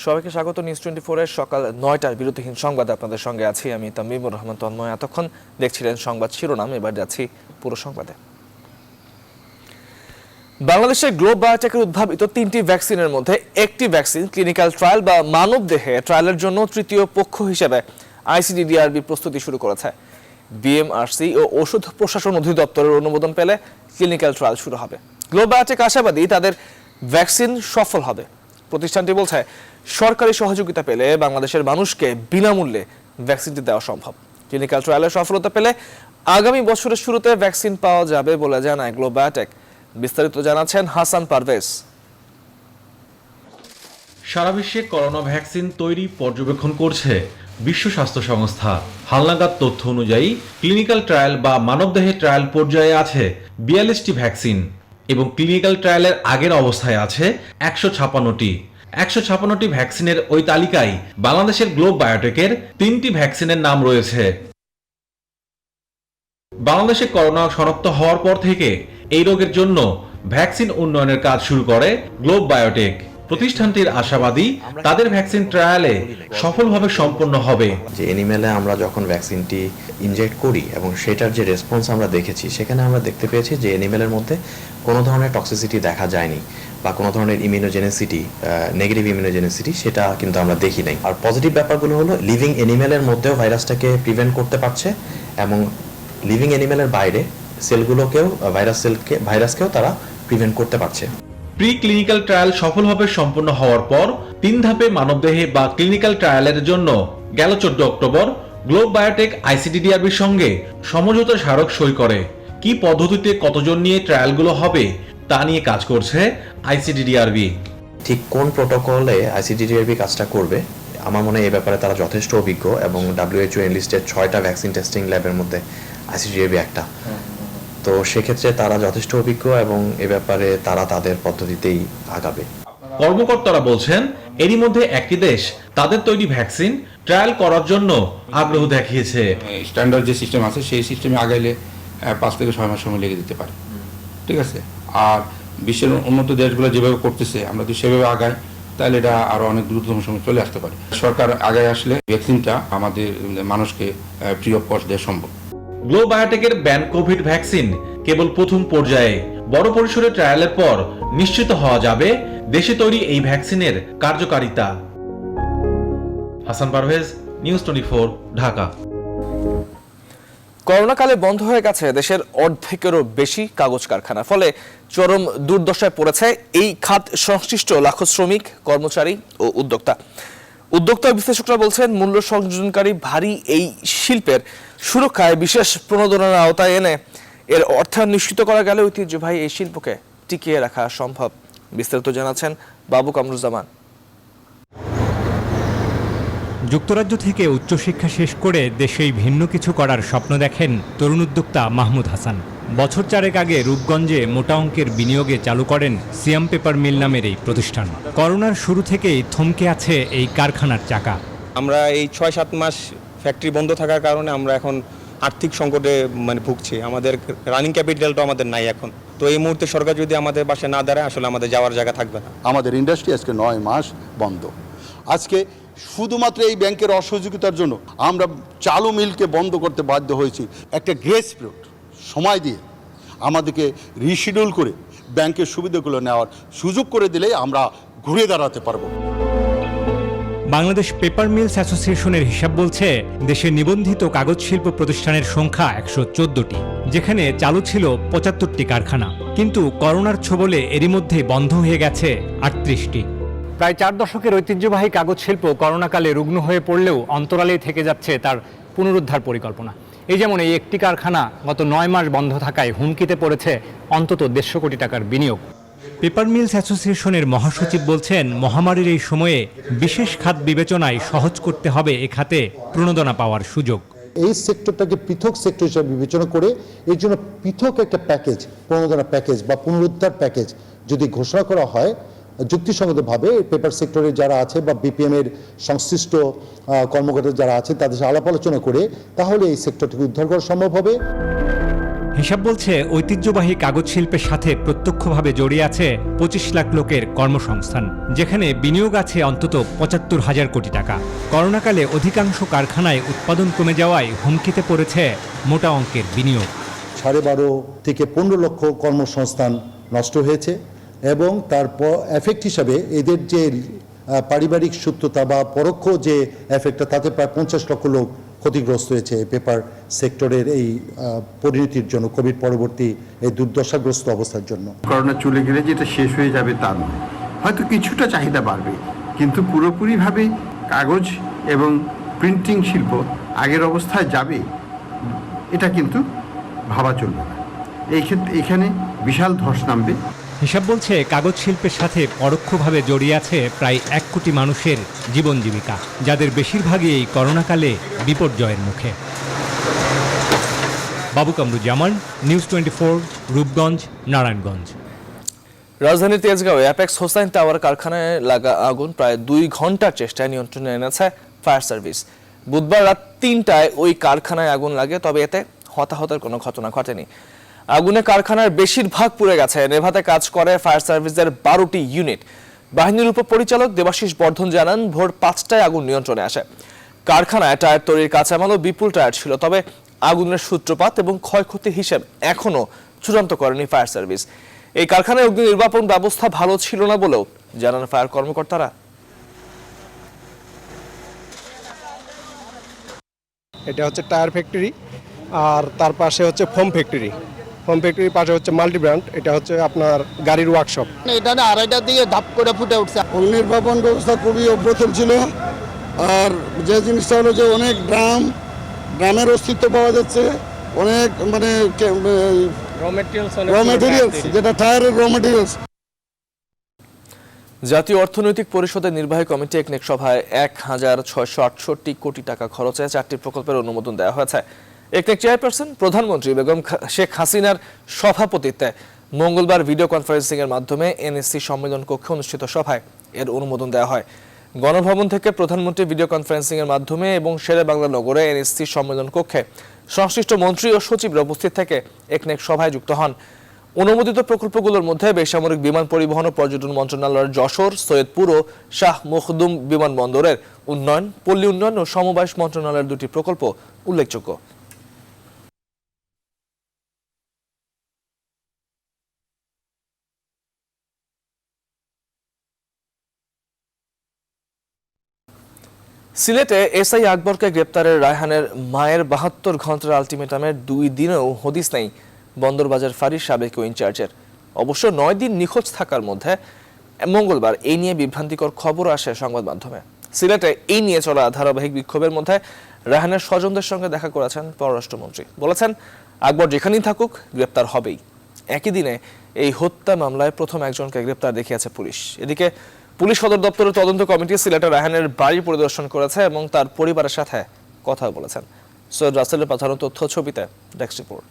সবাইকে স্বাগত নিউজ 24 এর সকাল ৯টার বিরতিহীন সংবাদে আপনাদের সঙ্গে আছি আমি তামিমুর রহমান তন্ময়। এতক্ষণ দেখছিলেন সংবাদ শিরোনাম, এবার যাচ্ছি পুরো সংবাদে। বাংলাদেশে গ্লোব বায়োটেকের উদ্ভাবিত 3টি ভ্যাকসিনের মধ্যে একটি ভ্যাকসিন ক্লিনিক্যাল ট্রায়াল বা মানব দেহে ট্রায়ালের জন্য তৃতীয় পক্ষ হিসেবে আইসিডিডিআরবি প্রস্তুতি শুরু করেছে। বিএমআরসি ও ওষুধ প্রশাসন অধিদপ্তরের অনুমোদন পেলে ক্লিনিক্যাল ট্রায়াল শুরু হবে। গ্লোব বায়োটেক আশাবাদী তাদের ভ্যাকসিন সফল হবে। প্রতিষ্ঠানটি বলছে সরকারি সহযোগিতা পেলে বাংলাদেশের মানুষকে বিনামূল্যে ভ্যাকসিনটি দেওয়া সম্ভব। ক্লিনিক্যাল ট্রায়ালে সফলতা পেলে আগামী বছরের শুরুতে ভ্যাকসিন পাওয়া যাবে বলে জানায় গ্লোব বায়োটেক। বিস্তারিত জানাচ্ছেন হাসান পারভেজ। সারা বিশ্বে করোনা ভ্যাকসিন তৈরি পর্যবেক্ষণ করছে বিশ্ব স্বাস্থ্য সংস্থা। হালনাগাদ তথ্য অনুযায়ী ক্লিনিক্যাল ট্রায়াল বা মানবদেহে ট্রায়াল পর্যায়ে আছে 42টি ভ্যাকসিন এবং ক্লিনিক্যাল ট্রায়ালের আগের অবস্থায় আছে 156টি। 156টি ভ্যাকসিনের ওই তালিকায় বাংলাদেশের গ্লোব বায়োটেকের 3টি ভ্যাকসিনের নাম রয়েছে। বাংলাদেশে করোনা শনাক্ত হওয়ার পর থেকে এই রোগের জন্য ভ্যাকসিন উন্নয়নের কাজ শুরু করে গ্লোব বায়োটেক। প্রতিষ্ঠানটির আশাবাদী তাদের ভ্যাকসিন ট্রায়ালে সফলভাবে সম্পন্ন হবে। যে এনিমেলে আমরা যখন ভ্যাকসিনটি ইনজেক্ট করি এবং সেটার যে রেসপন্স আমরা দেখেছি, সেখানে আমরা দেখতে পেয়েছি যে এনিমেলের মধ্যে কোনো ধরনের টক্সিসিটি দেখা যায়নি বা কোনো ধরনের ইমিউনোজেনিসিটি, নেগেটিভ ইমিউনোজেনিসিটি সেটা কিন্তু আমরা দেখি নাই। আর পজিটিভ ব্যাপারগুলো হলো লিভিং এনিমেলের মধ্যেও ভাইরাসটাকে প্রিভেন্ট করতে পারছে এবং লিভিং এনিমেলের বাইরে সেলগুলোকেও ভাইরাসকেও তারা প্রিভেন্ট করতে পারছে। প্রি ক্লিনিক্যাল ট্রায়াল সফলভাবে সম্পন্ন হওয়ার পর 3 ধাপে মানবদেহে বা ক্লিনিক্যাল ট্রায়ালের জন্য গেল 14 অক্টোবর গ্লোব বায়োটেক আইসিডিডিআরবির সঙ্গে সমঝোতা স্মারক সই করে। কি পদ্ধতিতে কতজন নিয়ে ট্রায়ালগুলো হবে তা নিয়ে কাজ করছে আইসিডিডিআরবি। ঠিক কোন প্রোটোকলে আইসিডিডিআরবি কাজটা করবে আমার মনে হয় এই ব্যাপারে তারা যথেষ্ট অভিজ্ঞ এবং WHO এনলিস্টেড 6টা ভ্যাকসিন টেস্টিং ল্যাবের মধ্যে আইসিডিডিআরবি একটা। তো সেক্ষেত্রে তারা যথেষ্ট অভিজ্ঞ এবং এ ব্যাপারে তারা তাদের পদ্ধতিতেই আগাবে। কর্মকর্তারা বলছেন এরই মধ্যে একটি দেশ তাদের তৈরি ভ্যাকসিন ট্রায়াল করার জন্য আগ্রহ দেখিয়েছে। স্ট্যান্ডার্ড যে সিস্টেম আছে সেই সিস্টেমে আগাইলে 5 থেকে 6 মাস সময় লেগে যেতে পারে, ঠিক আছে। আর বিশ্বের উন্নত দেশগুলো যেভাবে করতেছে আমরা যদি সেভাবে আগাই তাহলে এটা আরো অনেক দ্রুততম সময় চলে আসতে পারে। সরকার আগায় আসলে ভ্যাকসিনটা আমাদের মানুষকে ফ্রি অফ কস্ট দেওয়া সম্ভব। গ্লোব বায়োটেকের ব্যান কোভিড ভ্যাকসিন কেবল প্রথম পর্যায়ে। বড় পরিসরে ট্রায়ালের পর নিশ্চিত হওয়া যাবে দেশে তৈরি এই ভ্যাকসিনের কার্যকারিতা। হাসান পারভেজ, নিউজ 24, ঢাকা। করোনাকালে বন্ধ হয়ে গেছে দেশের অর্ধেকেরও বেশি কাগজ কারখানা, ফলে চরম দুর্দশায় পড়েছে এই খাত সংশ্লিষ্ট লাখো শ্রমিক, কর্মচারী ও উদ্যোক্তা বিশ্লেষকরা বলছেন মূল্য সংযোজনকারী ভারী এই শিল্পের সুরক্ষায় বিশেষ প্রণোদনার আওতায় এনে এর অর্থায়ন নিশ্চিত করা গেলে ঐতিহ্যবাহী এই শিল্পকে টিকিয়ে রাখা সম্ভব। বিস্তারিত জানাচ্ছেন বাবু কামরুজ্জামান। যুক্তরাজ্য থেকে উচ্চশিক্ষা শেষ করে দেশেই ভিন্ন কিছু করার স্বপ্ন দেখেন তরুণ উদ্যোক্তা মাহমুদ হাসান। বছর 4 আগে রূপগঞ্জে মোটা অঙ্কের বিনিয়োগে চালু করেন সিয়াম পেপার মিল নামের এই প্রতিষ্ঠান। করোনার শুরু থেকেই থমকে আছে এই কারখানার চাকা। আমরা এই 6-7 মাস ফ্যাক্টরি বন্ধ থাকার কারণে আমরা এখন আর্থিক সংকটে ভুগছি। আমাদের রানিং ক্যাপিটালটা আমাদের নাই এখন। তো এই মুহূর্তে সরকার যদি আমাদের পাশে না দাঁড়ায় আসলে আমাদের যাওয়ার জায়গা থাকবে না। আমাদের ইন্ডাস্ট্রি আজকে 9 মাস বন্ধ। আজকে শুধুমাত্র এই ব্যাংকের অসহযোগিতার জন্য আমরা চালু মিলকে বন্ধ করতে বাধ্য হয়েছি। একটা গ্রেস পিরিয়ড সময় দিয়ে আমাদেরকে রিশিডিউল করে ব্যাংকের সুবিধাগুলো নেওয়ার সুযোগ করে দিলে আমরা ঘুরে দাঁড়াতে পারবো। বাংলাদেশ পেপার মিলস অ্যাসোসিয়েশনের হিসাব বলছে দেশে নিবন্ধিত কাগজ শিল্প প্রতিষ্ঠানের সংখ্যা 114টি, যেখানে চালু ছিল 75টি কারখানা। কিন্তু করোনার ছোবলে এরই মধ্যে বন্ধ হয়ে গেছে 38টি। প্রায় 4 দশকের ঐতিহ্যবাহী কাগজ শিল্প করোনাকালে রুগ্ন হয়ে পড়লেও অন্তরালেই থেকে যাচ্ছে তার পুনরুদ্ধার পরিকল্পনা। এই যেমন এই একটি কারখানা গত 9 মাস বন্ধ থাকায় হুমকিতে পড়েছে অন্তত 150 কোটি টাকার বিনিয়োগ। পেপার মিলস অ্যাসোসিয়েশনের মহাসচিব বলছেন মহামারীর এই সময়ে বিশেষ খাত বিবেচনায় সহজ করতে হবে এ খাতে প্রণোদনা পাওয়ার সুযোগ। এই সেক্টরটাকে পৃথক সেক্টর হিসেবে বিবেচনা করে এর জন্য পৃথক একটা প্যাকেজ, প্রণোদনা প্যাকেজ বা পুনরুদ্ধার প্যাকেজ যদি ঘোষণা করা হয় যুক্তিসঙ্গতভাবে পেপার সেক্টরে যারা আছে বা বিপিএম এর সংশ্লিষ্ট কর্মকর্তা যারা আছে তাদের সাথে আলাপ আলোচনা করে, তাহলে এই সেক্টরটিকে উদ্ধার করা সম্ভব হবে। হিসাব বলছে ঐতিহ্যবাহী কাগজ শিল্পের সাথে প্রত্যক্ষভাবে জড়িয়ে আছে 25 লাখ লোকের কর্মসংস্থান, যেখানে বিনিয়োগ আছে অন্তত 75,000 কোটি টাকা। করোনাকালে অধিকাংশ কারখানায় উৎপাদন কমে যাওয়ায় হুমকিতে পড়েছে মোটা অঙ্কের বিনিয়োগ। 12.5 থেকে 15 লক্ষ কর্মসংস্থান নষ্ট হয়েছে এবং তারপর এফেক্ট হিসাবে এদের যে পারিবারিক সূত্রতা বা পরোক্ষ যে এফেক্টটা, তাতে প্রায় 50 লক্ষ লোক ক্ষতিগ্রস্ত হয়েছে পেপার সেক্টরের এই পরিণতির জন্য, কোভিড পরবর্তী এই দুর্দশাগ্রস্ত অবস্থার জন্য। করোনা চলে গেলে যেটা শেষ হয়ে যাবে তা নয়, হয়তো কিছুটা চাহিদা বাড়বে, কিন্তু পুরোপুরিভাবে কাগজ এবং প্রিন্টিং শিল্প আগের অবস্থায় যাবে এটা কিন্তু ভাবা চলবে না। এই ক্ষেত্রে এখানে বিশাল ধস নামবে। হিসাব বলছে কাগজ শিল্পের সাথে পরোক্ষভাবে জড়িয়ে আছে প্রায় 1 কোটি মানুষের জীবন জীবিকা, যাদের বেশিরভাগই এই করোনাকালে বিপর্যয়ের মুখে। বাবু কামরুজ্জামান, নিউজ 24, রূপগঞ্জ, নারায়ণগঞ্জ। রাজধানীর তেজগাঁওয়ে অ্যাপেক্স হোসাইন টাওয়ার কারখানায় লাগা আগুন প্রায় 2 ঘন্টার চেষ্টায় নিয়ন্ত্রণে এনেছে ফায়ার সার্ভিস। বুধবার রাত 3টায় ওই কারখানায় আগুন লাগে, তবে এতে হতাহতের কোনো ঘটনা ঘটেনি। আগুনে কারখানার বেশিরভাগ পুড়ে গেছে। নেভাতে কাজ করে ফায়ার সার্ভিসের 12টি ইউনিট। বাহিনীর উপপরিচালক দেবাশিস বর্ধন জানান, ভোর 5টায় আগুন নিয়ন্ত্রণে আসে। কারখানায় টায়ার তৈরির কাঁচামাল ও বিপুল টায়ার ছিল, তবে আগুনের সূত্রপাত এবং ক্ষয়ক্ষতির হিসেব এখনও চূড়ান্ত করেনি ফায়ার সার্ভিস। এই কারখানায় অগ্নি নির্বাপন ব্যবস্থা ভালো ছিল না বলেও জানান ফায়ার কর্মকর্তারা। এটা হচ্ছে টায়ার ফ্যাক্টরি, আর তার পাশে হচ্ছে ফোম ফ্যাক্টরি। ফোম ফ্যাক্টরির পাশে হচ্ছে মাল্টি ব্র্যান্ড, এটা হচ্ছে আপনার গাড়ির ওয়ার্কশপ। এটা না 2:30টার দিকে ধাপ করে ফুটে উঠছে। অগ্নি নির্বাপন ব্যবস্থা খুবই অপ্রতুল ছিল। আর যে জিনিসটা হলো যে অনেক ড্রামের অস্তিত্ব পাওয়া যাচ্ছে, অনেক মানে র মেটেরিয়ালস, যেটা টায়ারের র মেটেরিয়ালস। জাতীয় অর্থনৈতিক পরিষদের নির্বাহী কমিটি একনেক সভায় 1,668 কোটি টাকা খরচে 4টি প্রকল্পের অনুমোদন দেওয়া হয়েছে। একনেক চেয়ারপারসন প্রধানমন্ত্রী বেগম শেখ হাসিনার সভাপতিত্বে মঙ্গলবার ভিডিও কনফারেন্সিং এর মাধ্যমে এনএসসি সম্মেলন কক্ষে অনুষ্ঠিত সভায় এর অনুমোদন দেওয়া হয়। গণভবন থেকে প্রধানমন্ত্রী ভিডিও কনফারেন্সিং এর মাধ্যমে এবং শেরে বাংলা নগরে এনএসসি সম্মেলন কক্ষে সংশ্লিষ্ট মন্ত্রী ও সচিবরা উপস্থিত থেকে একনেক সভায় যুক্ত হন। অনুমোদিত প্রকল্পগুলোর মধ্যে বেসামরিক বিমান পরিবহন ও পর্যটন মন্ত্রণালয়ের যশোর, সৈয়দপুর ও শাহ মখদুম বিমানবন্দরের উন্নয়ন, পল্লী উন্নয়ন ও সমবায় মন্ত্রণালয়ের 2টি প্রকল্প উল্লেখযোগ্য। সিলেটে এসআই আকবরকে গ্রেপ্তারের রায়হানের মায়ের 72 ঘন্টার আলটিমেটামের 2 দিনেও হদিস নেই বন্দরবাজার ফাঁড়ির সাবেক ইনচার্জের। অবশ্য 9 দিন নিখোঁজ থাকার মধ্যে মঙ্গলবার এই নিয়ে বিভ্রান্তিকর খবর আসে সংবাদ মাধ্যমে। সিলেটে এই নিয়ে চলা ধারাবাহিক বিক্ষোভের মধ্যে রায়হানের স্বজনদের সঙ্গে দেখা করেছেন পররাষ্ট্রমন্ত্রী। বলেছেন, আকবর যেখানেই থাকুক গ্রেপ্তার হবেই। একই দিনে এই হত্যা মামলায় প্রথম একজনকে গ্রেপ্তার দেখিয়েছে পুলিশ। এদিকে পুলিশ সদর দপ্তরের তদন্ত কমিটি সিলেটে রায়হানের বাড়ি পরিদর্শন করেছে এবং তার পরিবারের সাথে কথা বলেছেন। সৈয়দ রাসেলের পাঠানো তথ্য ছবিতে ডেস্ক রিপোর্ট।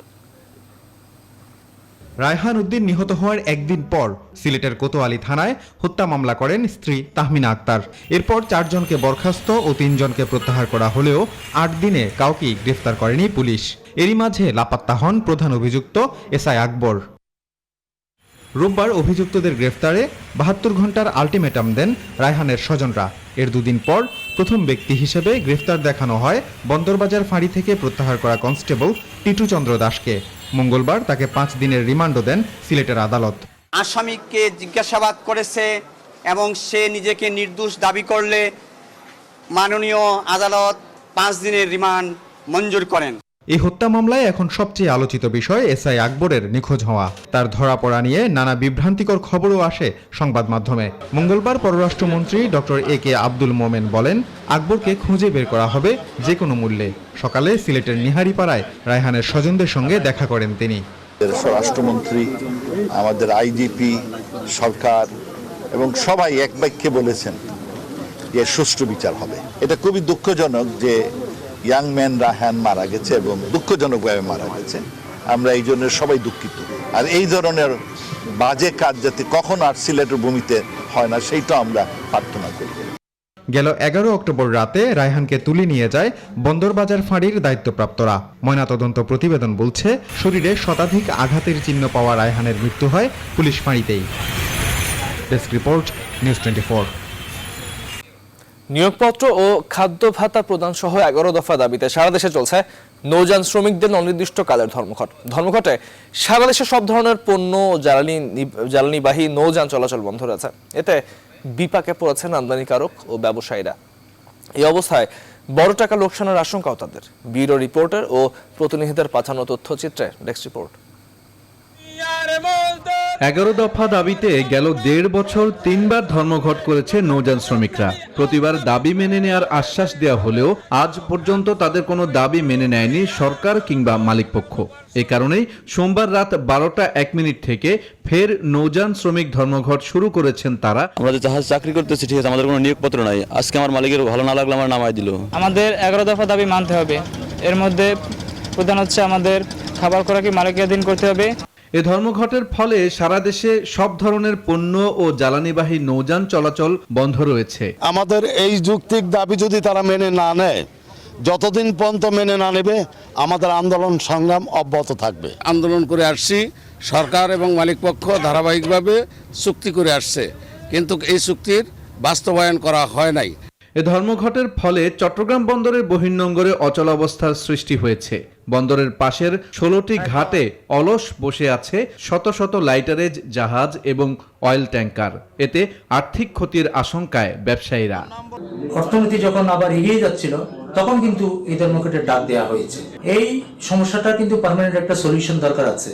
রায়হান উদ্দিন নিহত হওয়ার একদিন পর সিলেটের কোতোয়ালি থানায় হত্যা মামলা করেন স্ত্রী তাহমিনা আক্তার। এরপর 4 জনকে বরখাস্ত ও 3 জনকে প্রত্যাহার করা হলেও 8 দিনে কাউকেই গ্রেফতার করেনি পুলিশ। এরই মাঝে লাপাত্তা হন প্রধান অভিযুক্ত এসআই আকবর। রোববার অভিযুক্তদের গ্রেফতারে 72 ঘন্টার আলটিমেটাম দেন রায়হানের স্বজনরা। এর 2 দিন পর প্রথম ব্যক্তি হিসেবে গ্রেফতার দেখানো হয় বন্দরবাজার ফাঁড়ি থেকে প্রত্যাহার করা কনস্টেবল টিটু চন্দ্র দাসকে। মঙ্গলবার তাকে 5 দিনের রিমান্ডও দেন সিলেটের আদালত। আসামিকে জিজ্ঞাসাবাদ করেছে এবং সে নিজেকে নির্দোষ দাবি করলে মাননীয় আদালত 5 দিনের রিমান্ড মঞ্জুর করেন। এই হত্যা মামলায় এখন সবচেয়ে আলোচিত বিষয় এসআই আকবরের নিখোঁজ হওয়া। তার ধরা পড়া নিয়ে নানা বিভ্রান্তিকর খবরও আসে সংবাদ মাধ্যমে। মঙ্গলবার পররাষ্ট্রমন্ত্রী ডক্টর এ কে আব্দুল মোমেন বলেন, আকবরকে খুঁজে বের করা হবে যে কোনো মূল্যে। সকালে সিলেটের নিহারিপাড়ায় রায়হানের স্বজনদের সঙ্গে দেখা করেন তিনি। স্বরাষ্ট্রমন্ত্রী, আমাদের আইজিপি, সরকার এবং সবাই এক বাক্যে বলেছেন যে সুষ্ঠু বিচার হবে। এটা খুবই দুঃখজনক যে ইয়াং ম্যান রায়হান মারা গেছে এবং দুঃখজনকভাবে মারা গেছে। আমরা এই জন্য সবাই দুঃখিত। আর এই ধরনের বাজে কাজ যাতে কখন আর সিলেটের ভূমিতে হয় না, সেইটা আমরা প্রার্থনা করি। গেল 11 অক্টোবর রাতে রায়হানকে তুলে নিয়ে যায় বন্দরবাজার ফাঁড়ির দায়িত্বপ্রাপ্তরা। ময়নাতদন্ত প্রতিবেদন বলছে, শরীরে শতাধিক আঘাতের চিহ্ন পাওয়া রায়হানের মৃত্যু হয় পুলিশ ফাঁড়িতেই। Desk report, news 24। নিয়োগপত্র ও খাদ্য ভাতা প্রদান সহ 11 দফা দাবিতে সারা দেশে চলছে নৌযান শ্রমিকদের অনির্দিষ্টকালের ধর্মঘট। ধর্মঘটে সারা দেশে সব ধরনের পণ্য ও জ্বালানিবাহী নৌযান চলাচল বন্ধ রয়েছে। এতে বিপাকে পড়েছেন আমদানিকারক ও ব্যবসায়ীরা। এই অবস্থায় বড় টাকা লোকসানের আশঙ্কাও তাদের। ব্যুরো রিপোর্টার ও প্রতিনিধিদের পাঠানো তথ্যচিত্রে ডেস্ক রিপোর্ট। 11 দফা দাবিতে গেল 1.5 বছর 3বার ধর্মঘট করেছে নৌযান শ্রমিকরা। প্রতিবার দাবি মেনে নেওয়ার আশ্বাস দেওয়া হলেও আজ পর্যন্ত তাদের কোনো দাবি মেনে নেয়নি সরকার কিংবা মালিকপক্ষ। এ কারণেই সোমবার রাত 12টা 1 মিনিট থেকে ফের নৌযান শ্রমিক ধর্মঘট শুরু করেছেন তারা। আমরা যে জাহাজ চাকরি করতেছি, ঠিক আছে, আমাদের কোনো নিয়োগপত্র নাই। আজকে আমার মালিকের ভালো না লাগলে আমার নামাই দিল। আমাদের 11 দফা দাবি মানতে হবে। এর মধ্যে প্রধান হচ্ছে আমাদের খাবার খোরাকি মালিকানাধীন করতে হবে। এ ধর্মঘটের ফলে সারা দেশে সব ধরনের পণ্য ও জ্বালানিবাহী নৌযান চলাচল বন্ধ রয়েছে। আমাদের এই যৌক্তিক দাবি যদি তারা মেনে না নেয়, যতদিন পর্যন্ত মেনে না নেবে আমাদের আন্দোলন সংগ্রাম অব্যাহত থাকবে। আন্দোলন করে আসছি, সরকার এবং মালিকপক্ষ ধারাবাহিকভাবে চুক্তি করে আসছে, কিন্তু এই চুক্তির বাস্তবায়ন করা হয় নাই। এ ধর্মঘটের ফলে চট্টগ্রাম বন্দরের বহির্নোঙরে অচলাবস্থার সৃষ্টি হয়েছে। বন্দরের পাশের 16টি ঘাটে অলস বসে আছে শত শত লাইটারেজ জাহাজ এবং অয়েল ট্যাঙ্কার। এতে আর্থিক ক্ষতির আশঙ্কায় ব্যবসায়ীরা। অর্থনীতি যখন আবার এগিয়ে যাচ্ছিল, তখন কিন্তু এই ধর্মঘটের ডাক দেওয়া হয়েছে। এই সমস্যাটা কিন্তু পার্মানেন্ট একটা সলিউশন দরকার আছে।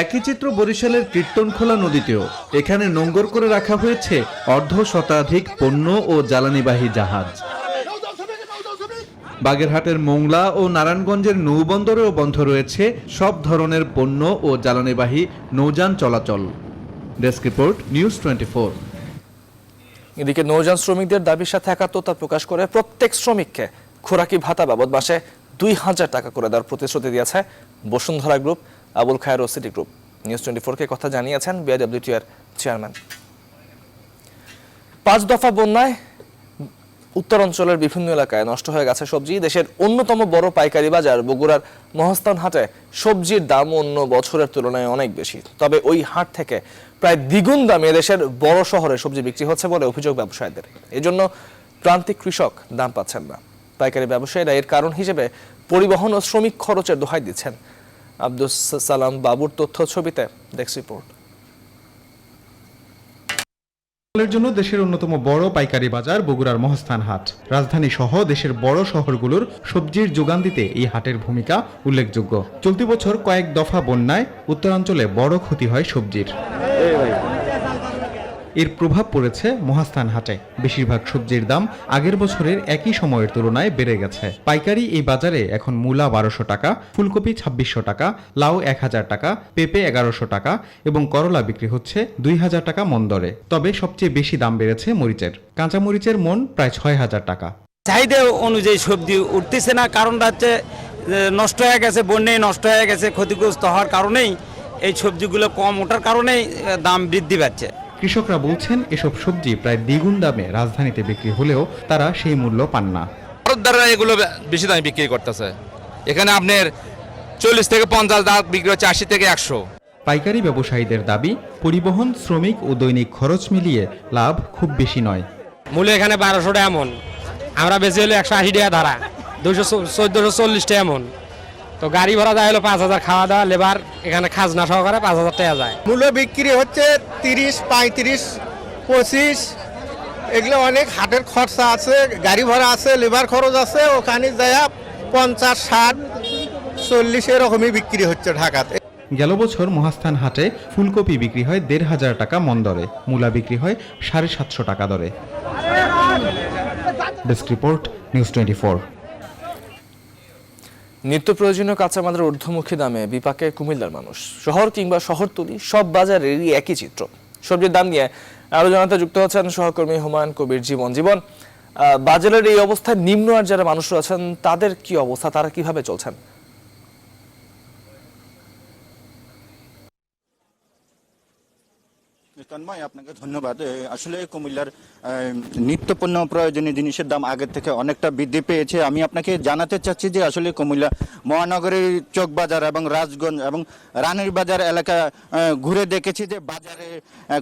একই চিত্র বরিশালের কীর্তনখোলা নদীতেও। এখানে নোঙ্গর করে রাখা হয়েছে অর্ধ শতাধিক পণ্য ও জ্বালানিবাহী জাহাজ। বাগেরহাটের মোংলা ও নারায়ণগঞ্জের নৌবন্দরেও বন্ধ রয়েছে সব ধরনের পণ্য ও জ্বালানিবাহী নৌযান চলাচল। Desk report, news 24। এদিকে নৌযান শ্রমিকদের দাবির সাথে একাত্মতা প্রকাশ করে প্রত্যেক শ্রমিককে খোরাকি ভাতা বাবদ মাসে 2000 টাকা করে দেওয়ার প্রতিশ্রুতি দিয়েছে বসুন্ধরা গ্রুপ, আবুল খায়ের ও সিটি গ্রুপ। নিউজ 24-কে কথা জানিয়েছেন বিআইডব্লিউটিআর চেয়ারম্যান। 5 দফা বন্যায় উত্তরাঞ্চলের বিভিন্ন এলাকায় নষ্ট হয়ে গেছে সবজি। দেশের অন্যতম বড় পাইকারি বাজার বগুড়ার মহাস্থান হাটে সবজির দাম অন্য বছরের তুলনায় অনেক বেশি। তবে ওই হাট থেকে প্রায় দ্বিগুণ দামে দেশের বড় শহরে সবজি বিক্রি হচ্ছে বলে অভিযোগ ব্যবসায়ীদের। এজন্য প্রান্তিক কৃষক দাম পাচ্ছেন না। পাইকারি ব্যবসায়ীরা এর কারণ হিসেবে পরিবহন ও শ্রমিক খরচের দোহাই দিচ্ছেন। আব্দুস সালাম বাবুর তথ্য ছবিতে ডেস্ক রিপোর্ট। এর জন্য দেশের অন্যতম বড় পাইকারি বাজার বগুড়ার মহাস্থান হাট। রাজধানী সহ দেশের বড় শহরগুলোর সবজির যোগান দিতে এই হাটের ভূমিকা উল্লেখযোগ্য। চলতি বছর কয়েক দফা বন্যায় উত্তরাঞ্চলে বড় ক্ষতি হয় সবজির। এর প্রভাব পড়েছে মহাস্থান হাটে। বেশিরভাগ সবজির দাম আগের বছরের একই সময়ের তুলনায় বেড়ে গেছে। পাইকারি এই বাজারে এখন মূলা 1200 টাকা, ফুলকপি 2600 টাকা, লাউ 1000 টাকা, পেঁপে 1100 টাকা এবং করলা বিক্রি হচ্ছে 2000 টাকা মন দরে। তবে সবচেয়ে বেশি দাম বেড়েছে মরিচের। কাঁচা মরিচের মন প্রায় 6000 টাকা। চাহিদা অনুযায়ী সবজি উঠতেছে না, কারণটা হচ্ছে নষ্ট হয়ে গেছে, বন্যায় নষ্ট হয়ে গেছে। ক্ষতিগ্রস্ত হওয়ার কারণেই এই সবজিগুলো কম ওঠার কারণেই দাম বৃদ্ধি পাচ্ছে। কৃষকরা বলছেন এসব সবজি প্রায় দ্বিগুণ দামে রাজধানীতে বিক্রি হলেও তারা সেই মূল্য পান না। এগুলো বেশি দামে বিক্রি করতেছে। এখানে আপনার 40 থেকে 50 দাম বিক্রি হচ্ছে 80 থেকে 100। পাইকারি ব্যবসায়ীদের দাবি, পরিবহন, শ্রমিক ও দৈনিক খরচ মিলিয়ে লাভ খুব বেশি নয়। মূল্য এখানে 1200 টাকা এমন, আমরা বেশি হলে 180 টাকা ধারা, 1440 টাকা এমন। তো গাড়ি ভাড়া যায় হলো 5000, খাওয়া দাওয়া লেবার এখানে খাজনা সহকারে 5000 টাকা যায়। মূল্য বিক্রি হচ্ছে 30, 35, 25। এগুলো অনেক হাটের খরচা আছে, গাড়ি ভাড়া আছে, লেবার খরচ আছে। ওখানে যায় 50, 60, 40 এরকমই বিক্রি হচ্ছে ঢাকাতে। গেল বছর মহাস্থান হাটে ফুলকপি বিক্রি হয় 1500 টাকা মন দরে, মূলা বিক্রি হয় 750 টাকা দরে। Desk report, news 24। নিত্য প্রয়োজনীয় কাঁচামালের ঊর্ধ্বমুখী দামে বিপাকে কুমিল্লার মানুষ। শহর কিংবা শহরতলি সব বাজারেরই একই চিত্র। সবজির দাম নিয়ে আরো জানাতে যুক্ত হচ্ছেন সহকর্মী হুমায়ুন কবির। জীবন, বাজারের এই অবস্থায় নিম্ন আর যারা মানুষ আছেন তাদের কি অবস্থা, তারা কিভাবে চলছেন? তন্ময়, আপনাকে ধন্যবাদ। আসলে কুমিল্লার নিত্যপণ্য প্রয়োজনীয় জিনিসের দাম আগের থেকে অনেকটা বৃদ্ধি পেয়েছে। আমি আপনাকে জানাতে চাচ্ছি যে আসলে কুমিল্লা মহানগরীর চকবাজার এবং রাজগঞ্জ এবং রানীর বাজার এলাকা ঘুরে দেখেছি যে বাজারে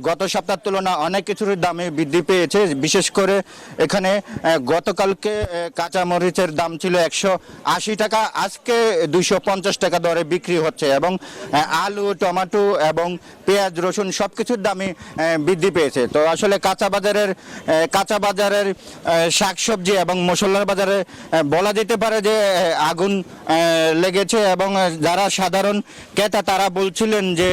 গত সপ্তাহের তুলনায় অনেক কিছুর দামে বৃদ্ধি পেয়েছে। বিশেষ করে এখানে গতকালকে কাঁচা মরিচের দাম ছিল 180 টাকা, আজকে 250 টাকা দরে বিক্রি হচ্ছে এবং আলু, টমেটো এবং পেঁয়াজ, রসুন সবকিছুর দামই বৃদ্ধি পেয়েছে। তো আসলে কাঁচা বাজারের শাকসবজি এবং মশলার বাজারে বলা যেতে পারে যে আগুন লেগেছে এবং যারা সাধারণ ক্রেতা তারা বলছিলেন যে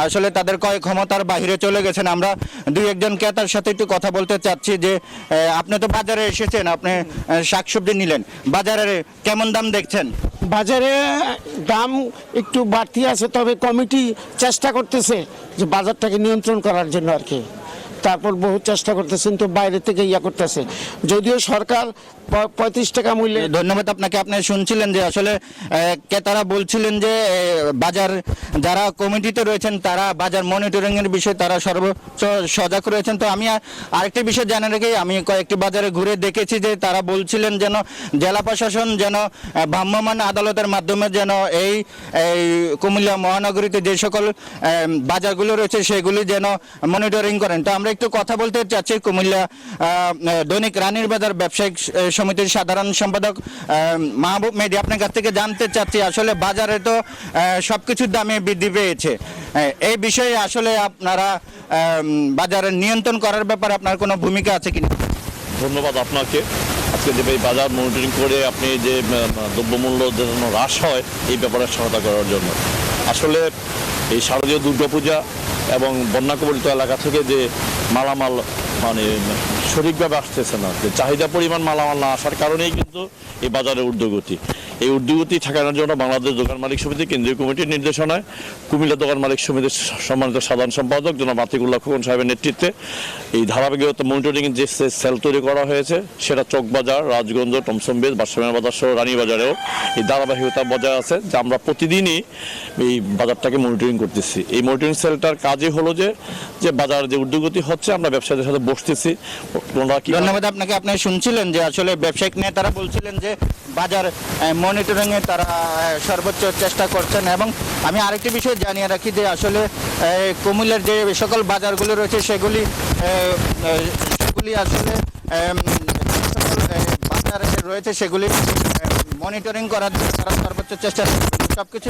আসলে তাদের ক্রয় ক্ষমতার বাইরে চলে গেছেন। আমরা দুই একজন ক্রেতার সাথে একটু কথা বলতে চাচ্ছি যে আপনি তো বাজারে এসেছেন, আপনি শাকসবজি নিলেন, বাজারে কেমন দাম দেখছেন? বাজারে দাম একটু বাড়তি আছে, তবে কমিটি চেষ্টা করতেছে যে বাজারটাকে নিয়ন্ত্রণ করার জন্য আর কি। তারপর বহু চেষ্টা করতেছেন, তো বাইরে থেকে করতেছে, যদিও সরকার 35 টাকা মূল্যে। ধন্যবাদ আপনাকে। আপনি শুনছিলেন যে আসলে ক্রেতারা বলছিলেন যে বাজার যারা কমিটিতে রয়েছেন তারা বাজার মনিটরিং এর বিষয়ে তারা সর্বোচ্চ সজাগ রয়েছেন। তো আমি আরেকটি বিষয় জানা রেখে আমি কয়েকটি বাজারে ঘুরে দেখেছি যে তারা বলছিলেন যেন জেলা প্রশাসন যেন ভ্রাম্যমাণ আদালতের মাধ্যমে যেন এই কুমিল্লা মহানগরীতে যে সকল বাজারগুলো রয়েছে সেগুলি যেন মনিটরিং করেন। তো আমরা একটু কথা বলতে চাচ্ছি কুমিল্লা দৈনিক রানীর বাজার ব্যবসায়িক সমিতির সাধারণ সম্পাদক মাহবুব মেহেদী, আপনার কাছ থেকে জানতে চাচ্ছি আসলে বাজারে তো সবকিছুর দামে বৃদ্ধি পেয়েছে, এই বিষয়ে আসলে আপনারা বাজারের নিয়ন্ত্রণ করার ব্যাপারে আপনার কোনো ভূমিকা আছে কিনা? ধন্যবাদ আপনাকে। আজকে যে এই বাজার মনিটরিং করে আপনি যে দ্রব্যমূল্য যেন হ্রাস হয় এই ব্যাপারে সহায়তা করার জন্য। আসলে এই শারদীয় দুর্গাপূজা এবং বন্যা কবলিত এলাকা থেকে যে মালামাল মানে সঠিকভাবে আসতেছে না, যে চাহিদা পরিমাণ মালামাল না আসার কারণেই কিন্তু এই বাজারের ঊর্ধ্বগতি। এই ঊর্ধ্বগতি ঠেকানোর জন্য বাংলাদেশ দোকান মালিক সমিতি কেন্দ্রীয় কমিটির নির্দেশনায় কুমিল্লা দোকান মালিক সমিতির সম্মানিত সাধারণ সম্পাদক জনাব আতিকুল্লাহ খোকন সাহেবের নেতৃত্বে এই ধারাবাহিকতা মনিটরিং যে সেল তৈরি করা হয়েছে সেটা চকবাজার, রাজগঞ্জ, টমসমবেদ, বাদশামিয়া বাজার সহ রানী বাজারেও এই ধারাবাহিকতা বজায় আছে যে আমরা প্রতিদিনই এই বাজারটাকে মনিটরিং করতেছি। এই মনিটরিং সেলটার কাজই হলো যে বাজার যে ঊর্ধ্বগতি হচ্ছে আমরা ব্যবসায়ীদের সাথে বসতেছি। ধন্যবাদ আপনাকে। আপনি শুনছিলেন যে আসলে ব্যবসায়িক নেতারা বলছিলেন যে বাজার মনিটরিং এ তারা সর্বোচ্চ চেষ্টা করছেন। এবং আমি আরেকটি বিষয় জানিয়ে রাখি যে আসলে কুমিল্লার যে সকল বাজারগুলো রয়েছে সেগুলি আসলে বাজারে রয়েছে সেগুলি মনিটরিং করার জন্য তারা সর্বোচ্চ চেষ্টা করছেন। সবকিছু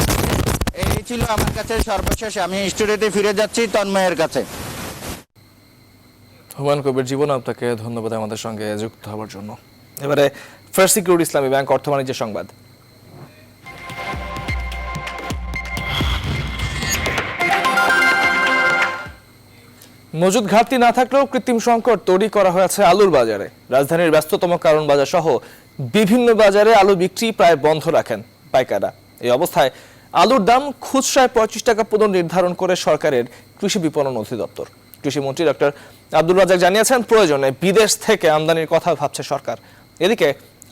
এই ছিল আমার কাছে সর্বশেষ। আমি স্টুডিওতে ফিরে যাচ্ছি তন্ময়ের কাছে। হুমায়ুন কবির জীবন, আপনাকে ধন্যবাদ আমাদের সঙ্গে যুক্ত হওয়ার জন্য। এবারে ফার্স্ট সিকিউরিটি ইসলামী ব্যাংক অর্থ বাণিজ্যের সংবাদ। মজুদ ঘাটতি না থাকলেও কৃত্রিম সংকট তৈরি করা হয়েছে আলুর বাজারে। রাজধানীর ব্যস্ততম কারণ বাজার সহ বিভিন্ন বাজারে আলু বিক্রি প্রায় বন্ধ রাখেন পাইকাররা। এই অবস্থায় আলুর দাম খুচরায় 25 টাকা পুনর্নির্ধারণ করে সরকারের কৃষি বিপণন অধিদপ্তর। কৃষিমন্ত্রী ডক্টর আব্দুল রাজ্জাক জানিয়েছেন প্রয়োজনে বিদেশ থেকে আমদানির কথা ভাবছে সরকার। এদিকে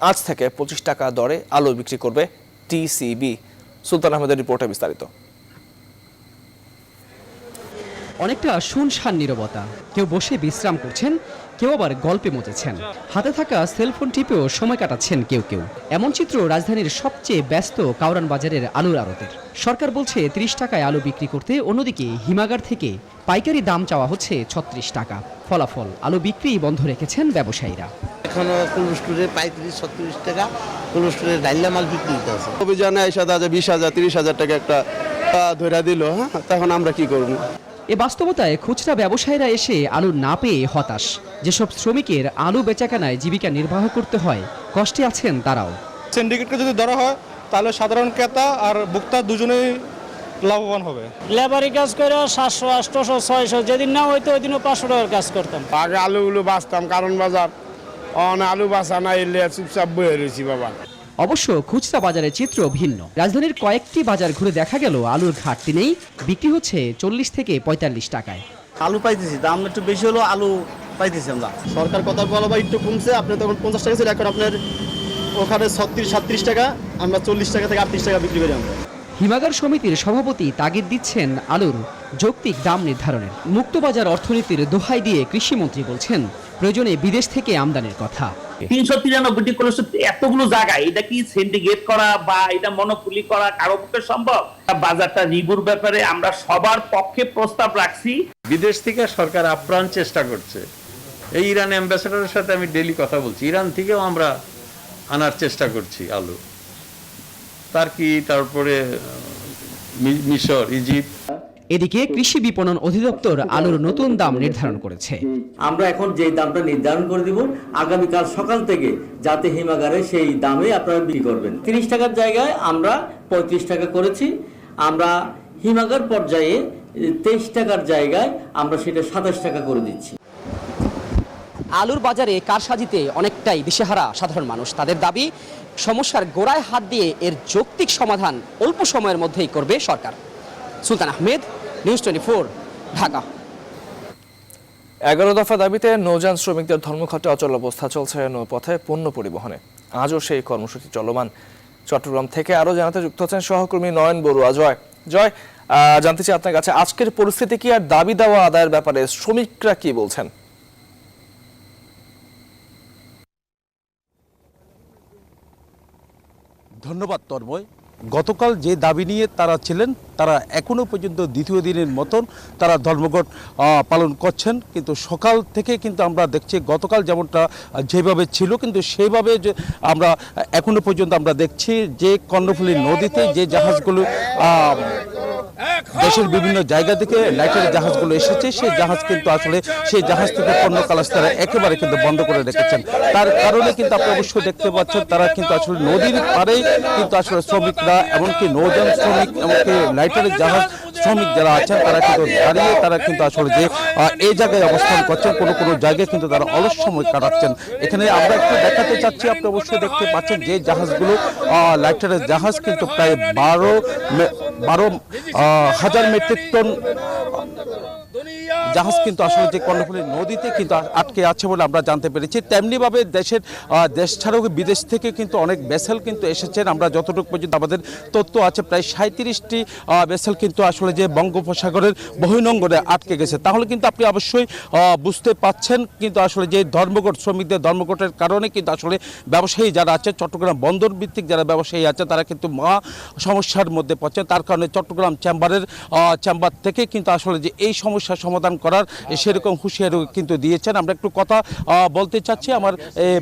আজ থেকে 25 টাকা দরে আলু বিক্রি করবে টিসিবি। সুলতান আহমেদের রিপোর্টে বিস্তারিত। অনেকটা শুনশান নীরবতা, কেউ বসে বিশ্রাম করছেন, কেউ আবার গল্পে মতেছেন, হাতে থাকা সেলফোন টিপেও সময় কাটাচ্ছেন কেউ কেউ। এমন চিত্র রাজধানীর সবচেয়ে ব্যস্ত কাউরান বাজারের আলুর আড়তের। সরকার বলছে 30 টাকায় আলু বিক্রি করতে, অন্যদিকে হিমাগার থেকে পাইকারি দাম চাওয়া হচ্ছে 36 টাকা। ফলাফল আলু বিক্রি বন্ধ রেখেছেন ব্যবসায়ীরা। এখনো কোল্ড স্টোরে 35-36 টাকা কোল্ড স্টোরে ডাইলা মাল বিক্রি হতে আছে। অভিযানে এসে 20,000-30,000 টাকা একটা ধরে দিল, হ্যাঁ, তখন আমরা কি করব? এ বাস্তবতায় খুচরা ব্যবসায়ীরা এসে আলু না পেয়ে হতাশ। যেসব শ্রমিকের আলু বেচাকেনায় জীবিকা নির্বাহ করতে হয়, কষ্টে আছেন তারাও। সিন্ডিকেটকে যদি ধরা হয় তাহলে সাধারণ ক্রেতা আর ভোক্তা দুজনেই লাভবান হবে। লেবারি কাজ করে 700, 800, 600, যেদিন না হইতো ওই দিনও 500 টাকার কাজ করতাম। আগে আলুগুলো বাঁচতাম, কারণ বাজার আলু বাঁচা না এলে চুপচাপ বয়ে রয়েছি বাবা। অবশ্য খুচরা বাজারের চিত্র ভিন্ন। রাজধানীর কয়েকটি বাজার ঘুরে দেখা গেল আলুর ঘাটতি নেই, বিক্রি হচ্ছে 40 থেকে 45 টাকায়। আলু পাইতেছি, দাম একটু বেশি হলো, আলু পাইতেছি আমরা। সরকার কথা বলা বা একটু কমছে, আপনি তখন 50 টাকা ছিল, এখন আপনার ওখানে 36-37 টাকা, আমরা 40 টাকা থেকে 38 টাকা বিক্রি করি আমরা। হিমাগার সমিতির সভাপতি তাগিদ দিচ্ছেন আলুর যৌক্তিক দাম নির্ধারণের। মুক্তবাজার অর্থনীতির দোহাই দিয়ে কৃষিমন্ত্রী বলছেন প্রয়োজনে বিদেশ থেকে আমদানির কথা। 393টি কোলেস্টোরেজ এতগুলো জায়গায়, এটা কি সিন্ডিকেট করা বা এটা মনোপলি করা কারো পক্ষে সম্ভব? বাজারটা রিভিউর ব্যাপারে আমরা সবার পক্ষে প্রস্তাব রাখছি। বিদেশ থেকে সরকার আপ্রাণ চেষ্টা করছে। এই ইরান অ্যাম্বাসেডরের সাথে আমি ডেইলি কথা বলছি, ইরান থেকেও আমরা আনার চেষ্টা করছি আলু, তার্কি, তারপরে মিশর, ইজিপ্ট। এদিকে কৃষি বিপণন অধিদপ্তর আলুর নতুন দাম নির্ধারণ করেছে। আমরা এখন যে দামটা নির্ধারণ করে দিব আগামীকাল সকাল থেকে, যাতে হিমাগারে সেই দামে আপনারা বিক্রি করবেন। 30 টাকার জায়গায় আমরা 35 টাকা করেছি। আমরা হিমাগার পর্যায়ে 23 টাকার জায়গায় আমরা সেটা 27 টাকা করে দিচ্ছি। আলুর বাজারে কারসাজিতে অনেকটাই দিশেহারা সাধারণ মানুষ। তাদের দাবি, সমস্যার গোড়ায় হাত দিয়ে এর যৌক্তিক সমাধান অল্প সময়ের মধ্যেই করবে সরকার। সুলতান আহমেদ, নিউজ 24, ঢাকা। 11 দফা দাবিতে নৌযান শ্রমিকদের ধর্মঘটে অচল অবস্থা চলছে নৌপথে পণ্য পরিবহনে। আজও সেই কর্মসূচি চলমান। চট্টগ্রাম থেকে আরো জানাতে যুক্ত হচ্ছেন সহকর্মী নয়ন বড়ুয়া। জয়, জানতে চাই আপনার কাছে আজকের পরিস্থিতি কি, আর দাবি দেওয়া আদায়ের ব্যাপারে শ্রমিকরা কি বলছেন? ধন্যবাদ তন্ময়। গতকাল যে দাবি নিয়ে তারা ছিলেন, তারা এখনও পর্যন্ত দ্বিতীয় দিনের মতন তারা ধর্মঘট পালন করছেন। কিন্তু সকাল থেকে কিন্তু আমরা দেখছি গতকাল যেমনটা যেভাবে ছিল, কিন্তু সেইভাবে যে আমরা এখনও পর্যন্ত আমরা দেখছি যে কর্ণফুলী নদীতে যে জাহাজগুলো দেশের বিভিন্ন জায়গা থেকে লাইটারের জাহাজগুলো এসেছে, সেই জাহাজ কিন্তু আসলে সেই জাহাজ থেকে পণ্য কালাস তারা একেবারে কিন্তু বন্ধ করে রেখেছেন। তার কারণে কিন্তু আপনি অবশ্যই দেখতে পাচ্ছেন তারা কিন্তু আসলে নদীর পাড়েই কিন্তু আসলে শ্রমিকরা, এমনকি নৌযান শ্রমিক, এমনকি লাইটারের জাহাজ শ্রমিক যারা আছেন তারা কিন্তু দাঁড়িয়ে তারা কিন্তু আসলে যে এই জায়গায় অবস্থান করছেন, কোনো কোনো জায়গায় কিন্তু তারা অলস সময় কাটাচ্ছেন। এখানে আমরা একটু দেখাতে চাচ্ছি, আপনি অবশ্যই দেখতে পাচ্ছেন যে জাহাজগুলো লাইটারের জাহাজ কিন্তু প্রায় 12,000 মেট্রিক টন জাহাজ কিন্তু আসলে যে কর্ণফুলী নদীতে কিন্তু আটকে আছে বলে আমরা জানতে পেরেছি। তেমনিভাবে দেশ ছাড়াও বিদেশ থেকে কিন্তু অনেক ভেসেল কিন্তু এসেছেন। আমরা যতটুকু পর্যন্ত আমাদের তথ্য আছে প্রায় 37টি ভেসেল কিন্তু আসলে যে বঙ্গোপসাগরের বহির্নোঙরে আটকে গেছে। তাহলে কিন্তু আপনি অবশ্যই বুঝতে পাচ্ছেন কিন্তু আসলে যে ধর্মঘট, শ্রমিকদের ধর্মঘটের কারণে কিন্তু আসলে ব্যবসায়ী যারা আছে, চট্টগ্রাম বন্দর ভিত্তিক যারা ব্যবসায়ী আছে তারা কিন্তু সমস্যার মধ্যে পড়ছেন। তার কারণে চট্টগ্রাম চেম্বার থেকে কিন্তু আসলে যে এই সমস্যার সমাধান করার সেরকম হুঁশিয়ারি কিন্তু দিয়েছেন। আমরা একটু কথা বলতে চাচ্ছি, আমার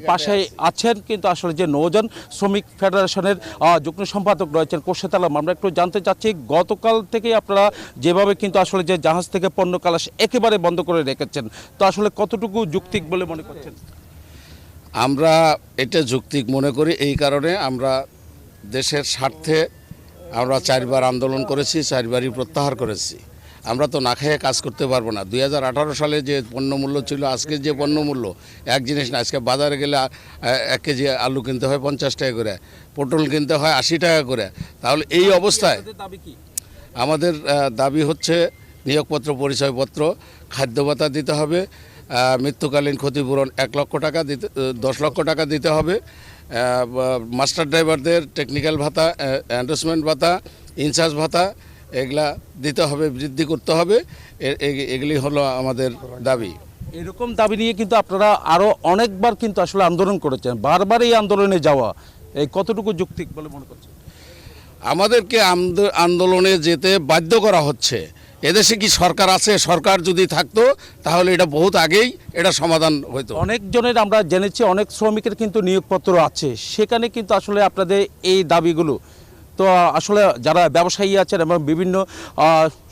পাশে আছেন কিন্তু আসলে যে নৌযান শ্রমিক ফেডারেশনের যুগ্ম সম্পাদক রয়েছেন খোরশেদ আলম। আমরা একটু জানতে চাচ্ছি, গতকাল থেকে আপনারা যেভাবে কিন্তু আসলে যে জাহাজ থেকে পণ্য কালাস একেবারে বন্ধ করে রেখেছেন, তো আসলে কতটুকু যৌক্তিক বলে মনে করছেন? আমরা এটা যৌক্তিক মনে করি। এই কারণে আমরা দেশের স্বার্থে আমরা 4বার আন্দোলন করেছি, 4বারই প্রত্যাহার করেছি। আমরা তো না খেয়ে কাজ করতে পারবো না। 2018 সালে যে পণ্যমূল্য ছিল, আজকে যে পণ্যমূল্য এক জিনিস না। আজকে বাজারে গেলে 1 কেজি আলু কিনতে হয় 50 টাকা করে, পটল কিনতে হয় 80 টাকা করে। তাহলে এই অবস্থায় আমাদের দাবি হচ্ছে নিয়োগপত্র, পরিচয়পত্র, খাদ্য ভাতা দিতে হবে, মৃত্যুকালীন ক্ষতিপূরণ 1 লক্ষ টাকা দিতে, 10 লক্ষ টাকা দিতে হবে, মাস্টার ড্রাইভারদের টেকনিক্যাল ভাতা, এন্ডোর্সমেন্ট ভাতা, ইনচার্জ ভাতা এগুলা দিতে হবে, বৃদ্ধি করতে হবে। এগুলি হলো আমাদের দাবি। এরকম দাবি নিয়ে কিন্তু আপনারা আরও অনেকবার কিন্তু আসলে আন্দোলন করেছেন। বারবার এই আন্দোলনে যাওয়া এই কতটুকু যৌক্তিক বলে মনে করছেন? আমাদেরকে আন্দোলনে যেতে বাধ্য করা হচ্ছে। এদেশে কি সরকার আছে? সরকার যদি থাকতো তাহলে এটা বহুত আগেই এটা সমাধান হতো। অনেকজনের আমরা জেনেছি, অনেক শ্রমিকের কিন্তু নিয়োগপত্র আছে, সেখানে কিন্তু আসলে আপনাদের এই দাবিগুলো, তো আসলে যারা ব্যবসায়ী আছেন এবং বিভিন্ন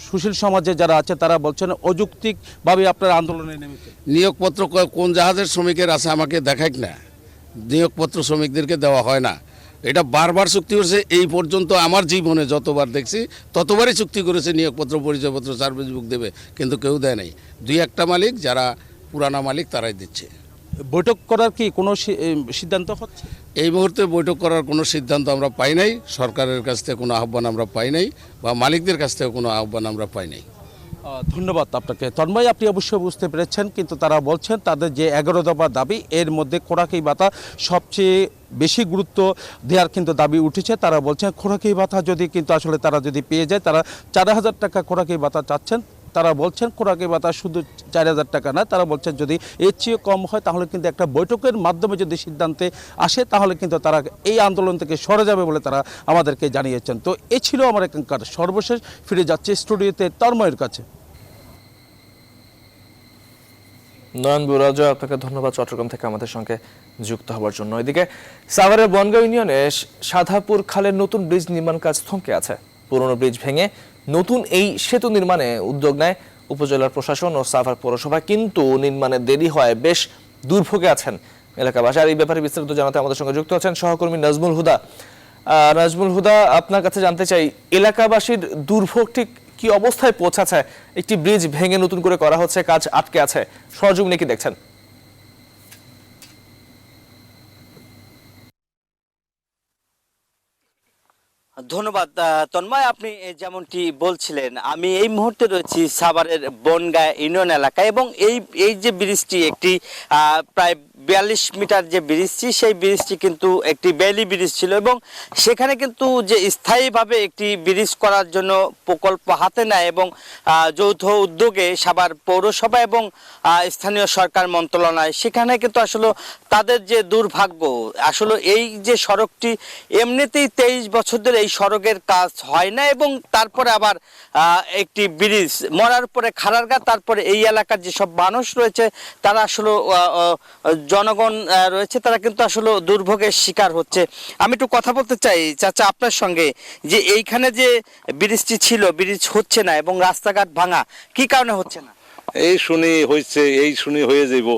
সুশীল সমাজে যারা আছে তারা বলছেন অযৌক্তিকভাবে আপনারা আন্দোলনে নেমেছেন। নিয়োগপত্র কোন জাহাজের শ্রমিকের আছে আমাকে দেখাক না। নিয়োগপত্র শ্রমিকদেরকে দেওয়া হয় না। এটা বারবার চুক্তি করেছে। এই পর্যন্ত আমার জীবনে যতবার দেখছি ততবারই চুক্তি করেছে নিয়োগপত্র, পরিচয়পত্র, সার্ভিস বুক দেবে, কিন্তু কেউ দেয় নাই। 2-1টা মালিক যারা পুরানা মালিক তারাই দিচ্ছে। বৈঠক করার কি কোনো সিদ্ধান্ত হচ্ছে? এই মুহূর্তে বৈঠক করার কোনো সিদ্ধান্ত আমরা পাই নাই। সরকারের কাছ থেকে কোনো আহ্বান আমরা পাই নাই, বা মালিকদের কাছ থেকে কোনো আহ্বান আমরা পাই নাই। ধন্যবাদ আপনাকে তন্ময়। আপনি অবশ্যই বুঝতে পেরেছেন, কিন্তু তারা বলছেন তাদের যে 11 দফা দাবি এর মধ্যে খোরাকি ভাতা সবচেয়ে বেশি গুরুত্ব দেওয়ার কিন্তু দাবি উঠেছে। তারা বলছেন খোরাকি ভাতা যদি কিন্তু আসলে তারা যদি পেয়ে যায়, তারা 4,000 টাকা খোরাকি ভাতা চাচ্ছেন। তারা বলছেন খোরাকি ভাতা শুধু 4,000 টাকা না, তারা বলছেন যদি এর চেয়ে কম হয় তাহলে কিন্তু একটা বৈঠকের মাধ্যমে যদি সিদ্ধান্তে আসে তাহলে কিন্তু তারা এই আন্দোলন থেকে সরে যাবে বলে তারা আমাদেরকে জানিয়েছেন। তো এই ছিল আমার এখানকার সর্বশেষ। ফিরে যাচ্ছে স্টুডিওতে তন্ময়ের কাছে। নয়ন বুরাজ, আপনাকে ধন্যবাদ চট্টগ্রাম থেকে আমাদের সঙ্গে যুক্ত হওয়ার জন্য। এদিকে সাভারের বনগাঁও ইউনিয়নে সাধাপুর খালের নতুন ব্রিজ নির্মাণ কাজ থমকে আছে। পুরনো ব্রিজ ভেঙে নতুন এই সেতু নির্মাণে উদ্যোগ নেয় উপজেলার প্রশাসন ও সাভার পৌরসভা, কিন্তু নির্মাণে দেরি হয় বেশ দুর্ভোগে আছেন এলাকাবাসী। আর এই ব্যাপারে বিস্তারিত জানাতে আমাদের সঙ্গে যুক্ত আছেন সহকর্মী নাজমুল হুদা। নাজমুল হুদা, আপনার কাছে জানতে চাই এলাকাবাসীর দুর্ভোগ ঠিক কি অবস্থায় পৌঁছাচ্ছে? একটি ব্রিজ ভেঙে নতুন করে করা হচ্ছে, কাজ আটকে আছে, সরজমিনে কি দেখছেন? ধন্যবাদ তন্ময়। আপনি যেমনটি বলছিলেন, আমি এই মুহূর্তে রয়েছি সাভারের বনগাঁ ইউনিয়ন এলাকায় এবং এই যে ব্রিজটি একটি প্রায় 42 মিটার যে ব্রিজটি, সেই ব্রিজটি কিন্তু একটি বেইলি ব্রিজ ছিল এবং সেখানে কিন্তু যে স্থায়ীভাবে একটি ব্রিজ করার জন্য প্রকল্প হাতে নেয় এবং যৌথ উদ্যোগে সাভার পৌরসভা এবং স্থানীয় সরকার মন্ত্রণালয়, সেখানে কিন্তু আসলে তাদের যে দুর্ভাগ্য, আসলে এই যে সড়কটি এমনিতেই 23 বছর ধরে এই সড়কের কাজ হয় না এবং তারপরে আবার একটি ব্রিজ মরার পরে খারারগা, তারপরে এই এলাকার যেসব মানুষ রয়েছে তারা আসলে জনগণ রয়েছে তারা কিন্তু আসলে দুর্ভোগের শিকার হচ্ছে। আমি একটু কথা বলতে চাই চাচা আপনার সঙ্গে, যে এইখানে যে ব্রিজটি ছিল, ব্রিজ হচ্ছে না এবং রাস্তাঘাট ভাঙা, কি কারণে হচ্ছে না? এই শুনি হয়েছে, এই শুনি হয়ে যাইব।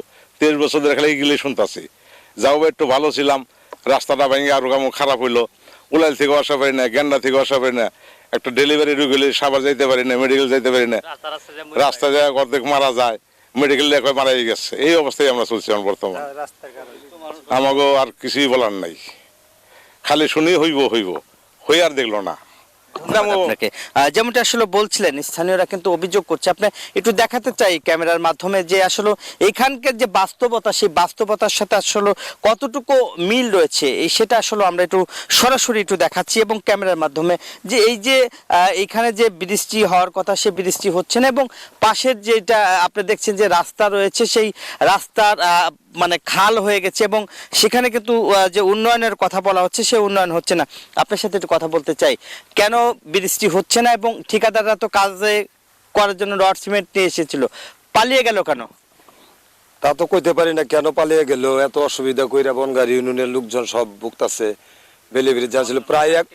23 বছর ধরে খালি এগুলো শুনতেছি। যাও একটু ভালো ছিলাম, রাস্তাটা ভেঙে আরো কেমন খারাপ হইলো। উলাইল থেকে আসা পারি না, গেন্ডা থেকে আসা পারি না, একটা ডেলিভারি রুগী হলে সাভার যাইতে পারি না, মেডিকেল যাইতে পারি না, রাস্তা যায় অর্ধেক মারা যায়, মেডিকেল মারা গেছে। এই অবস্থায় আমরা চলছি বর্তমান। আমাকে আর কিছুই বলার নাই, খালি শুনি হইব হই আর দেখলো না। আপনাকে যেমনটা আসলে বলছিলেন, স্থানীয়রা কিন্তু অভিযোগ করছে, আপনি একটু দেখাতে চাই ক্যামেরার মাধ্যমে যে আসলে এখানকার যে বাস্তবতা, সেই বাস্তবতার সাথে আসলে কতটুকু মিল রয়েছে সেটা আসলে আমরা একটু সরাসরি একটু দেখাচ্ছি এবং ক্যামেরার মাধ্যমে যে এই যে এইখানে যে বৃষ্টি হওয়ার কথা সেই বৃষ্টি হচ্ছে না এবং পাশের যেটা আপনি দেখছেন যে রাস্তা রয়েছে, সেই রাস্তার মানে খাল হয়ে গেছে এবং সেখানে কিন্তু যে উন্নয়নের কথা বলা হচ্ছে সেই উন্নয়ন হচ্ছে না। আপনার সাথে একটু কথা বলতে চাই, কেন বৃষ্টি হচ্ছে না এবং ঠিকাদাররা তো কাজে করার জন্য রড সিমেন্ট নিয়ে এসেছিল, পালিয়ে গেল কেন? তা তো কইতে পারি না কেন পালিয়ে গেল। এত অসুবিধা কইরা বনগাঁ ইউনিয়নের লোকজন সব ভুগতাছে। বেলি ব্রিজ যা ছিল প্রায় এক,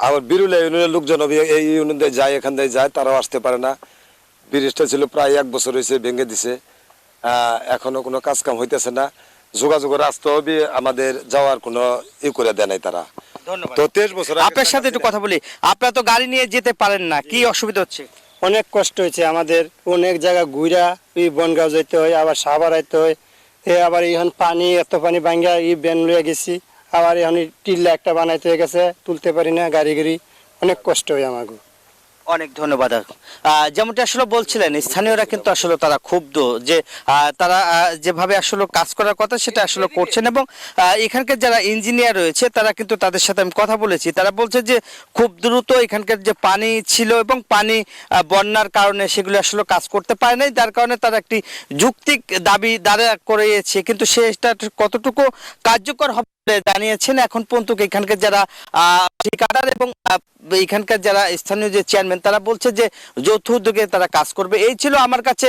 আবার বিরুলা ইউনিয়নের লোকজন এই ইউনিয়ন দিয়ে যায়, এখান দিয়ে যায়, তারাও আসতে পারে না। ব্রিজটা ছিল প্রায় 1 বছর হয়েছে, ভেঙে দিছে, এখনো কোনো কাজ কাম হইতেছে না। যোগাযোগের রাস্তা হবে, আমাদের যাওয়ার কোনো ই করে দেয় নাই তারা। তো 23 বছর। আপনার সাথে একটু কথা বলি, আপনারা তো গাড়ি নিয়ে যেতে পারেন না, কি অসুবিধা হচ্ছে? অনেক কষ্ট হয়েছে আমাদের, অনেক জায়গা ঘুরা বনগাঁও যেতে হয়, আবার সাভার আইতে হয়। আবার এখন পানি, এত পানি ভাঙ্গা ব্যান লইয়া গেছি, আবার এখন টিল্লা একটা বানাইতে হয়ে গেছে, তুলতে পারি না গাড়ি অনেক কষ্ট হয় আমাকে। অনেক ধন্যবাদ। যেমনটা আসলে বলছিলেন, স্থানীয়রা কিন্তু আসলে তারা ক্ষুব্ধ যে তারা যেভাবে আসলে কাজ করার কথা সেটা আসলে করছেন এবং এখানকার যারা ইঞ্জিনিয়ার রয়েছে তারা কিন্তু তাদের সাথে আমি কথা বলেছি, তারা বলছে যে খুব দ্রুত এখানকার যে পানি ছিল এবং পানি বন্যার কারণে সেগুলো আসলে কাজ করতে পারে নাই, যার কারণে তারা একটি যৌক্তিক দাবি দাঁড়া করিয়েছে, কিন্তু সেটা কতটুকু কার্যকর হবে জানিয়েছেন এখন পর্যন্ত এখানকার যারা ঠিকাদার এবং এখানকার যারা স্থানীয় যে চেয়ারম্যান তারা বলছে যে যৌথ উদ্যোগে তারা কাজ করবে। এই ছিল আমার কাছে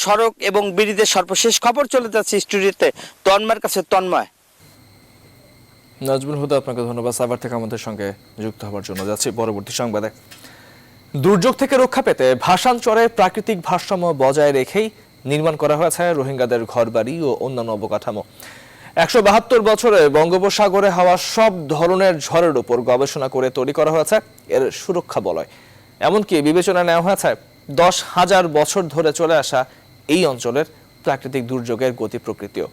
সড়ক এবং ব্রিজের সর্বশেষ খবর। চলে যাচ্ছে স্টুডিওতে তন্ময়ের কাছে। তন্ময়। নাজমুল হুদা, আপনাকে ধন্যবাদ সাভার থেকে আমাদের সঙ্গে যুক্ত হওয়ার জন্য। যাচ্ছি পরবর্তী সংবাদে। দুর্যোগ থেকে রক্ষা পেতে ভাসানচরে প্রাকৃতিক ভারসাম্য বজায় রেখেই নির্মাণ করা হয়েছে রোহিঙ্গাদের ঘরবাড়ি ও অন্যান্য অবকাঠামো। 172 বছরে বঙ্গোপসাগরে হওয়া সব ধরনের ঝড়ের উপর গবেষণা করে তৈরি করা হয়েছে এর সুরক্ষা বলয়। এমনকি বিবেচনায় নেওয়া হয়েছে 10,000 বছর ধরে চলে আসা এই অঞ্চলের প্রাকৃতিক দুর্যোগের গতি প্রকৃতিও।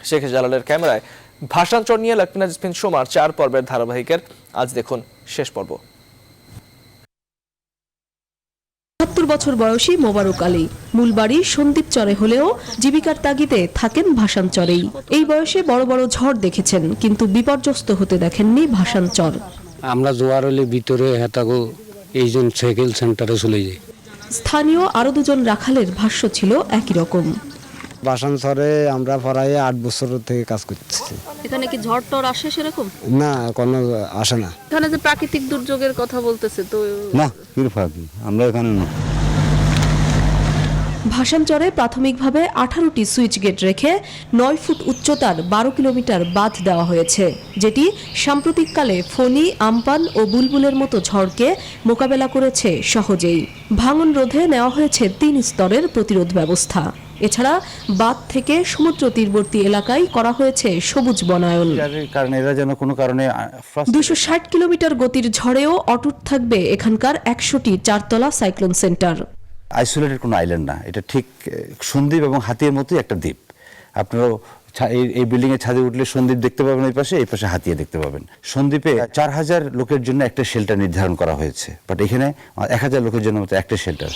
শেখ জালালের ক্যামেরায় ভাসানচর নিয়ে লেফটেন্যান্ট স্পিন সোমার 4 পর্বের ধারাবাহিকের আজ দেখুন শেষ পর্ব। 70 বছর বয়সী মোবারক আলী। মূল বাড়ি সন্দীপচরে হলেও জীবিকার তাগিদে থাকেন ভাসানচরেই। এই বয়সে বড় বড় ঝড় দেখেছেন, কিন্তু বিপর্যস্ত হতে দেখেননি ভাসানচর। আমরা জোয়ার হলে ভিতরে হেতাগো এইজন সাইকেল সেন্টারে চলে যাই। স্থানীয় আরো 2 জন রাখালের ভাষ্য ছিল একই রকম। ভাসানচরে আমরা প্রায় 8 বছর থেকে কাজ করতেছি। এখানে কি ঝড় টড় আসে সেরকম? না, কোনো আসে না। এখানে যে প্রাকৃতিক দুর্যোগের কথা বলতেছে তো না, আমরা এখানে না। ভাসানচরে প্রাথমিকভাবে 18টি সুইচ গেট রেখে 9 ফুট উচ্চতার 12 কিলোমিটার বাঁধ দেওয়া হয়েছে, যেটি সাম্প্রতিককালে ফণী, আমপান ও বুলবুলের মতো ঝড়কে মোকাবেলা করেছে সহজেই। ভাঙন রোধে নেওয়া হয়েছে 3 স্তরের প্রতিরোধ ব্যবস্থা। এছাড়া বাঁধ থেকে সমুদ্র তীরবর্তী এলাকায় করা হয়েছে সবুজ বনায়ন। 260 কিলোমিটার গতির ঝড়েও অটুট থাকবে এখানকার 100টি 4তলা সাইক্লোন সেন্টার। আইসোলেটেড কোনো আইল্যান্ড না, এটা ঠিক সন্দ্বীপ এবং হাতিয়ার মতোই একটা দ্বীপ। আপনারা এই বিল্ডিং এর ছাদে উঠলে সন্দ্বীপ দেখতে পাবেন, এই পাশে হাতিয়া দেখতে পাবেন। সন্দ্বীপে 4000 লোকের জন্য একটা শেল্টার নির্ধারণ করা হয়েছে, বাট এখানে 1000 লোকের জন্য মতো একটা শেল্টার।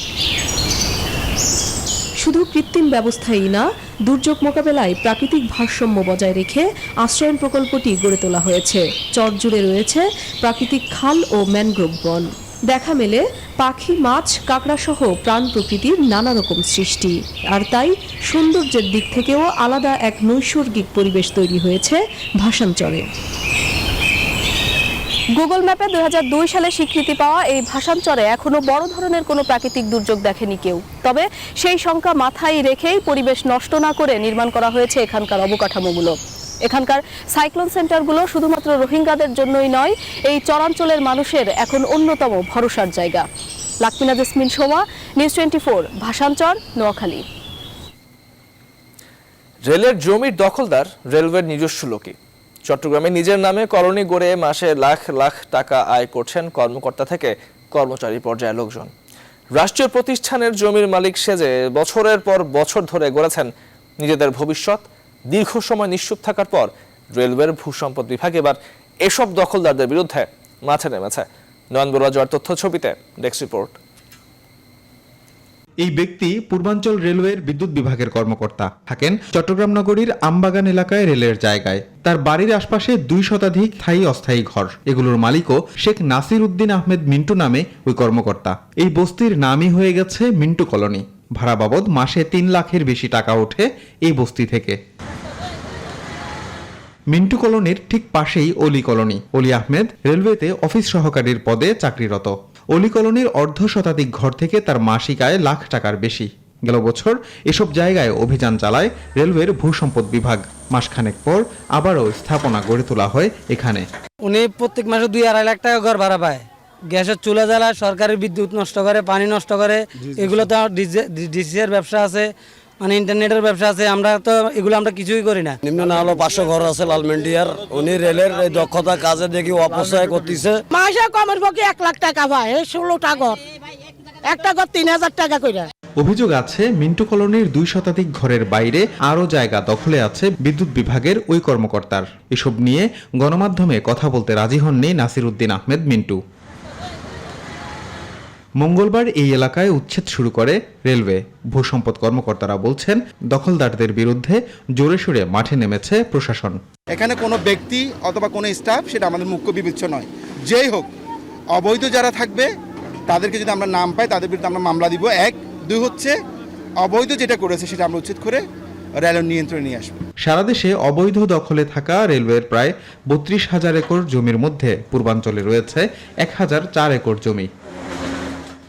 শুধু কৃত্রিম ব্যবস্থাই না, দুর্যোগ মোকাবেলায় প্রাকৃতিক ভারসাম্য বজায় রেখে আশ্রয়ন প্রকল্পটি গড়ে তোলা হয়েছে। চর জুড়ে রয়েছে প্রাকৃতিক খাল ও ম্যানগ্রোভ বন। দেখা মেলে পাখি, মাছ, কাঁকড়া সহ প্রাণ প্রকৃতির নানা রকম সৃষ্টি। আর তাই সৌন্দর্যের দিক থেকেও আলাদা এক নৈসর্গিক পরিবেশ তৈরি হয়েছে ভাসানচরে। গুগল ম্যাপে 2002 সালে স্বীকৃতি পাওয়া এই ভাসানচরে এখনো বড় ধরনের কোনো প্রাকৃতিক দুর্যোগ দেখেনি কেউ। তবে সেই সংখ্যা মাথায় রেখেই পরিবেশ নষ্ট না করে নির্মাণ করা হয়েছে এখানকার অবকাঠামোগুলো। এখানকার সাইক্লোন সেন্টারগুলো শুধুমাত্র রোহিঙ্গাদের জন্যই নয়, এই চরাঞ্চলের মানুষের এখন অন্যতম ভরসার জায়গা। লাকমিনা জেসমিন সোমা, নিউজ 24, ভাসানচর, নোয়াখালী। রেলের জমির দখলদার রেলওয়ের নিজস্ব লোকই। চট্টগ্রামে নিজের নামে কলোনি গড়ে মাসে লাখ লাখ টাকা আয় করছেন কর্মকর্তা থেকে কর্মচারী পর্যায়ের লোকজন। রাষ্ট্রীয় প্রতিষ্ঠানের জমির মালিক সেজে বছরের পর বছর ধরে গড়েছেন নিজেদের ভবিষ্যৎ। দীর্ঘ সময় নিশ্চুপ থাকার পর রেলওয়ের ভূসম্পদ বিভাগ এবার এসব দখলদারদের বিরুদ্ধে মাঠে নেমেছে। নয়ন বড়ুয়া জয়ের তথ্য ছবিতে, ডেস্ক রিপোর্ট। এই ব্যক্তি পূর্বাঞ্চল রেলওয়ের বিদ্যুৎ বিভাগের কর্মকর্তা, থাকেন চট্টগ্রাম নগরীর আমবাগান এলাকায় রেলের জায়গায়। তার বাড়ির আশপাশে 2 শতাধিক স্থায়ী অস্থায়ী ঘর। এগুলোর মালিকও শেখ নাসির উদ্দিন আহমেদ মিন্টু নামে ওই কর্মকর্তা। এই বস্তির নামই হয়ে গেছে মিন্টু কলোনি। ভাড়া বাবদ মাসে 3 লাখের বেশি টাকা ওঠে এই বস্তি থেকে। মিন্টু কলোনির ঠিক পাশেই অলি কলোনি। অলি আহমেদ রেলওয়েতে অফিস সহকারীর পদে চাকরিরত। অলি কলোনির 1/2 শতাধিক ঘর থেকে তার মাসিক আয় লাখ টাকার বেশি। গেল বছর এসব জায়গায় অভিযান চালায় রেলওয়ের ভূসম্পদ বিভাগ। মাসখানেক পর আবারও স্থাপনা গড়ে তোলা হয় এখানে। উনি প্রত্যেক মাসে 2-2.5 লাখ টাকা ঘর ভাড়া পায়। গ্যাসের চুলা জ্বালায়, সরকারের বিদ্যুৎ নষ্ট করে, পানি নষ্ট করে। এগুলো তো ডিসিএর ব্যবসা আছে, মানে ইন্টারনেটের ব্যবসা আছে। আমরা তো এগুলো আমরা কিছুই করি না। নিম্ন না হলো 500 ঘর আছে লালমেন্ডিয়ার। উনি রেলের এই দক্ষতা কাজে দেখি অপচয় করতেছে। মাসে কমের পক্ষে 1 লাখ টাকা পায়, 16টা ঘর, একটা ঘর 3000 টাকা করে। অভিযোগ আছে মিন্টু কলোনির 2 শতাধিক ঘরের বাইরে আরও জায়গা দখলে আছে বিদ্যুৎ বিভাগের ওই কর্মকর্তার। এসব নিয়ে গণমাধ্যমে কথা বলতে রাজি হননি নাসির উদ্দিন আহমেদ মিন্টু। মঙ্গলবার এই এলাকায় উচ্ছেদ শুরু করে রেলওয়ে। ভূসম্পদ কর্মকর্তারা বলছেন, দখলদারদের বিরুদ্ধে জোরে সোরে মাঠে নেমেছে প্রশাসন। এখানে কোনো ব্যক্তি অথবা কোনো স্টাফ, সেটা আমাদের মুখ্য বিবেচ্য নয়। যেই হোক, অবৈধ যারা থাকবে তাদেরকে যদি আমরা নাম পাই, তাদের বিরুদ্ধে আমরা মামলা দিব। 1, 2 হচ্ছে অবৈধ যেটা করেছে সেটা আমরা উচ্ছেদ করে রেলের নিয়ন্ত্রণে নিয়ে আসবো। সারা দেশে অবৈধ দখলে থাকা রেলওয়ের প্রায় 32,000 একর জমির মধ্যে পূর্বাঞ্চলে রয়েছে 1004 একর জমি।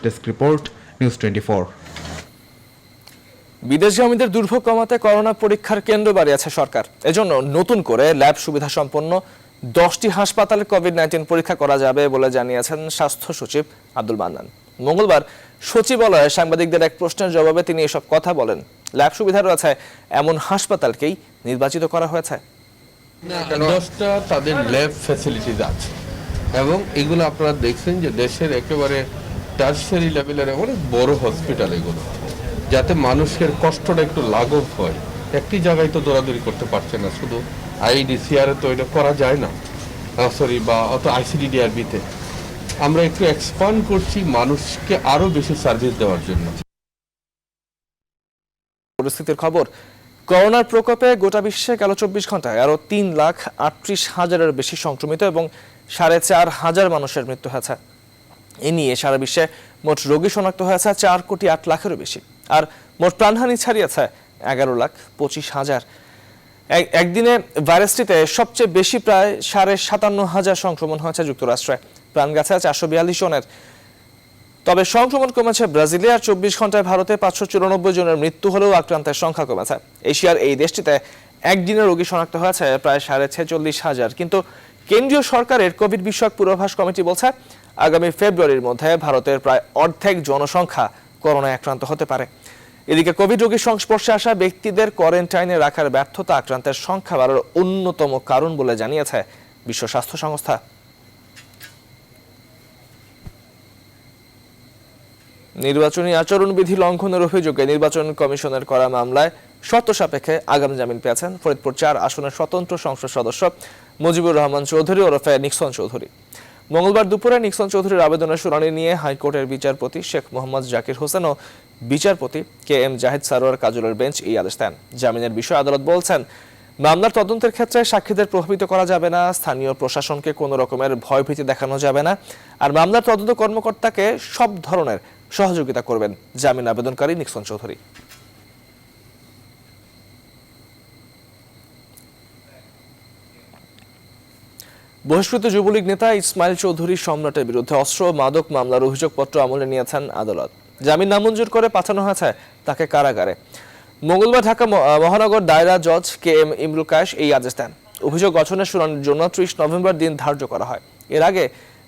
Desk report, news 24। বিদেশগামীদের দুর্ভোগ কমাতে করোনা পরীক্ষার কেন্দ্র বাড়িয়েছে সরকার। এজন্য নতুন করে ল্যাব সুবিধা সম্পন্ন 10টি হাসপাতালে কোভিড-19 পরীক্ষা করা যাবে বলে জানিয়েছেন স্বাস্থ্য সচিব আব্দুল মান্নান। মঙ্গলবার সচিবালয়ে সাংবাদিকদের এক প্রশ্নের জবাবে তিনি এসব কথা বলেন। ল্যাব সুবিধা রয়েছে এমন হাসপাতালকেই নির্বাচিত করা হয়েছে। 10টা তাদের ল্যাব ফ্যাসিলিটিস আছে এবং এগুলো আপনারা দেখছেন যে দেশের একেবারে টারশারি লেভেলের অনেক বড় হসপিটাল এগুলো, যাতে মানুষের কষ্টটা একটু লাঘব হয়। একটি জায়গায় তো দৌড়াদৌড়ি করতে পারছে না, শুধু আইডিসিআর তো এটা করা যায় না, বা অত আইসিডিডিআরবিতে। আমরা একটু এক্সপান্ড করছি মানুষকে আরো বেশি সার্ভিস দেওয়ার জন্য। পরিস্থিতির খবর, করোনার প্রকোপে গোটা বিশ্বে গেল 24 ঘন্টায় আরো 3,38,000-এর বেশি সংক্রমিত এবং 4,500 মানুষের মৃত্যু হয়েছে। এ নিয়ে সারা বিশ্বে মোট রোগী শনাক্ত হয়েছে 4,08,00,000-এরও বেশি, আর মোট প্রাণহানি ছাড়িয়েছে 11,25,000। একদিনে ভাইরাসটিতে সবচেয়ে বেশি প্রায় 57,500 সংক্রমণ হয়েছে যুক্তরাষ্ট্রে, প্রাণ গেছে 442 জনের। তবে সংক্রমণ কমেছে ব্রাজিলে, আর 24 ঘন্টায় ভারতে 594 জনের মৃত্যু হলেও আক্রান্তের সংখ্যা কমেছে। এশিয়ার এই দেশটিতে একদিনে রোগী শনাক্ত হয়েছে প্রায় 46,500। কিন্তু কেন্দ্রীয় সরকারের কোভিড বিষয়ক পূর্বাভাস কমিটি বলছে আগামী ফেব্রুয়ারির মধ্যে ভারতের প্রায় অর্ধেক জনসংখ্যা করোনায় আক্রান্ত হতে পারে। এদিকে কোভিড রোগীর সংস্পর্শে আসা ব্যক্তিদের কোয়ারেন্টাইনে রাখার ব্যর্থতা আক্রান্তের সংখ্যা বাড়ার অন্যতম কারণ বলে জানিয়েছে বিশ্ব স্বাস্থ্য সংস্থা। নির্বাচনী আচরণবিধি লঙ্ঘনের অভিযোগে নির্বাচন কমিশনের করা মামলায় শর্ত সাপেক্ষে আগাম জামিন পেয়েছেন ফরিদপুর 4 আসনের স্বতন্ত্র সংসদ সদস্য মুজিবুর রহমান চৌধুরী ওরফে নিক্সন চৌধুরী। মঙ্গলবার দুপুরে নিক্সন চৌধুরীর আবেদনের শুনানি নিয়ে হাইকোর্টের বিচারপতি শেখ মোহাম্মদ জাকির হোসেন ও বিচারপতি KM জাহিদ সারোয়ার কাজলের বেঞ্চ এই আদেশ দেন। জামিনের বিষয়ে আদালত বলছেন, মামলার তদন্তের ক্ষেত্রে সাক্ষীদের প্রভাবিত করা যাবে না, স্থানীয় প্রশাসনকে কোনো রকমের ভয়ভীতি দেখানো যাবে না, আর মামলার তদন্ত কর্মকর্তাকে সব ধরনের সহযোগিতা করবেন জামিন আবেদনকারী নিক্সন চৌধুরী। বহিষ্কৃত যুবলীগ নেতা ইসমাইল চৌধুরী সম্রাটের বিরুদ্ধে অস্ত্র মাদক মামলার অভিযোগপত্র আমলে নিয়েছেন আদালত। জামিন নামঞ্জুর করে পাঠানো হয়েছে তাকে কারাগারে। মঙ্গলবার ঢাকা মহানগর দায়রা জজ KM ইমরুল কায়েস এই আদেশ দেন। অভিযোগ গঠনের শুনানির জন্য 30 নভেম্বর দিন ধার্য করা হয়। এর আগে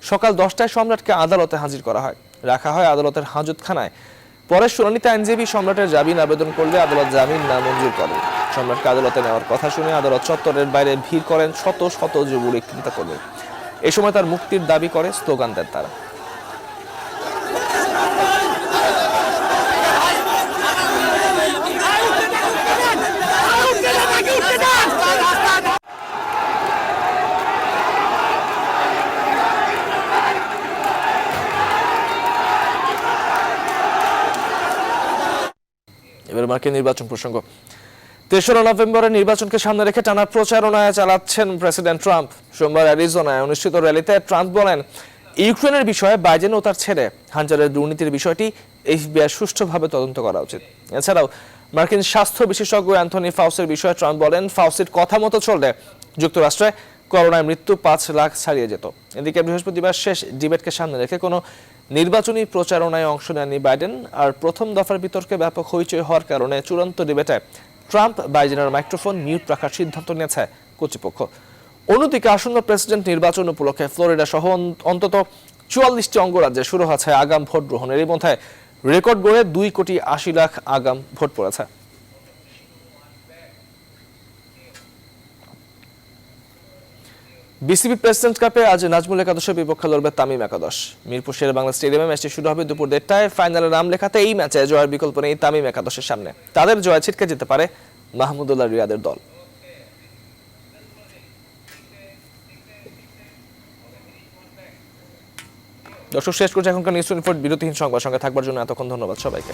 সকাল 10টায় সম্রাটকে আদালতে হাজির করা হয়, রাখা হয় আদালতের হাজতখানায়। পরে শুনানিতে আইনজীবী সম্রাটের জামিন আবেদন করলে আদালত জামিন নামঞ্জুর করেন। সম্রাটকে আদালতে নেওয়ার কথা শুনে আদালত চত্বরের বাইরে ভিড় করেন শত শত যুবলীগ নেতাকর্মী। এই সময় তার মুক্তির দাবি করে স্লোগান দেন তারা। এবার মার্কিন নির্বাচন প্রসঙ্গ। 3রা নভেম্বরের নির্বাচনকে সামনে রেখে টানা প্রচারণায় চালাচ্ছেন প্রেসিডেন্ট ট্রাম্প। সোমবার অ্যারিজোনায় অনুষ্ঠিত র্যালিতে ট্রাম্প বলেন, ইউক্রেনের বিষয়ে বাইডেন ও তার ছেলে হান্টারের দুর্নীতির বিষয়টি FBI সুষ্ঠুভাবে তদন্ত করা উচিত। এছাড়াও মার্কিন স্বাস্থ্য বিশেষজ্ঞ অ্যান্থনি ফাউসির বিষয়ে ট্রাম্প বলেন, ফাউসির কথা মতো চললে যুক্তরাষ্ট্রে করোনায় মৃত্যু 5 লাখ ছাড়িয়ে যেত। এদিকে বৃহস্পতিবার শেষ ডিবেটকে সামনে রেখে কোনো নির্বাচনী প্রচারণায় অংশ নেননি বাইডেন, আর প্রথম দফার বিতর্কে ব্যাপক হইচই হওয়ার কারণে চূড়ান্ত ডিবেটে ট্রাম্প বাইডেনের মাইক্রোফোন মিউট রাখার সিদ্ধান্ত নিয়েছে কর্তৃপক্ষ। অন্যদিকে আসন্ন প্রেসিডেন্ট নির্বাচন উপলক্ষে ফ্লোরিডা সহ অন্তত 44টি অঙ্গরাজ্যে শুরু হচ্ছে আগাম ভোট গ্রহণের। এর মধ্যে রেকর্ড গড়ে 2,80,00,000 আগাম ভোট পড়েছে। বিসিবি প্রেসিডেন্ট কাপে আজ নাজমুল একাদশের বিপক্ষে লড়বে তামিম একাদশ। মিরপুর শেরে বাংলা স্টেডিয়ামে ম্যাচটি শুরু হবে দুপুর 1টায়। ফাইনালে নাম লেখাতে এই ম্যাচে জয়ের বিকল্প নেই তামিম একাদশের সামনে। তাদের জয় ছিটকে যেতে পারে মাহমুদুল্লাহ রিয়াদের দল। দর্শক, শেষ করছে এখনকার নিউজ 24 বিরতিহীন সংবাদ। সঙ্গে থাকবার জন্য এতক্ষণ ধন্যবাদ সবাইকে।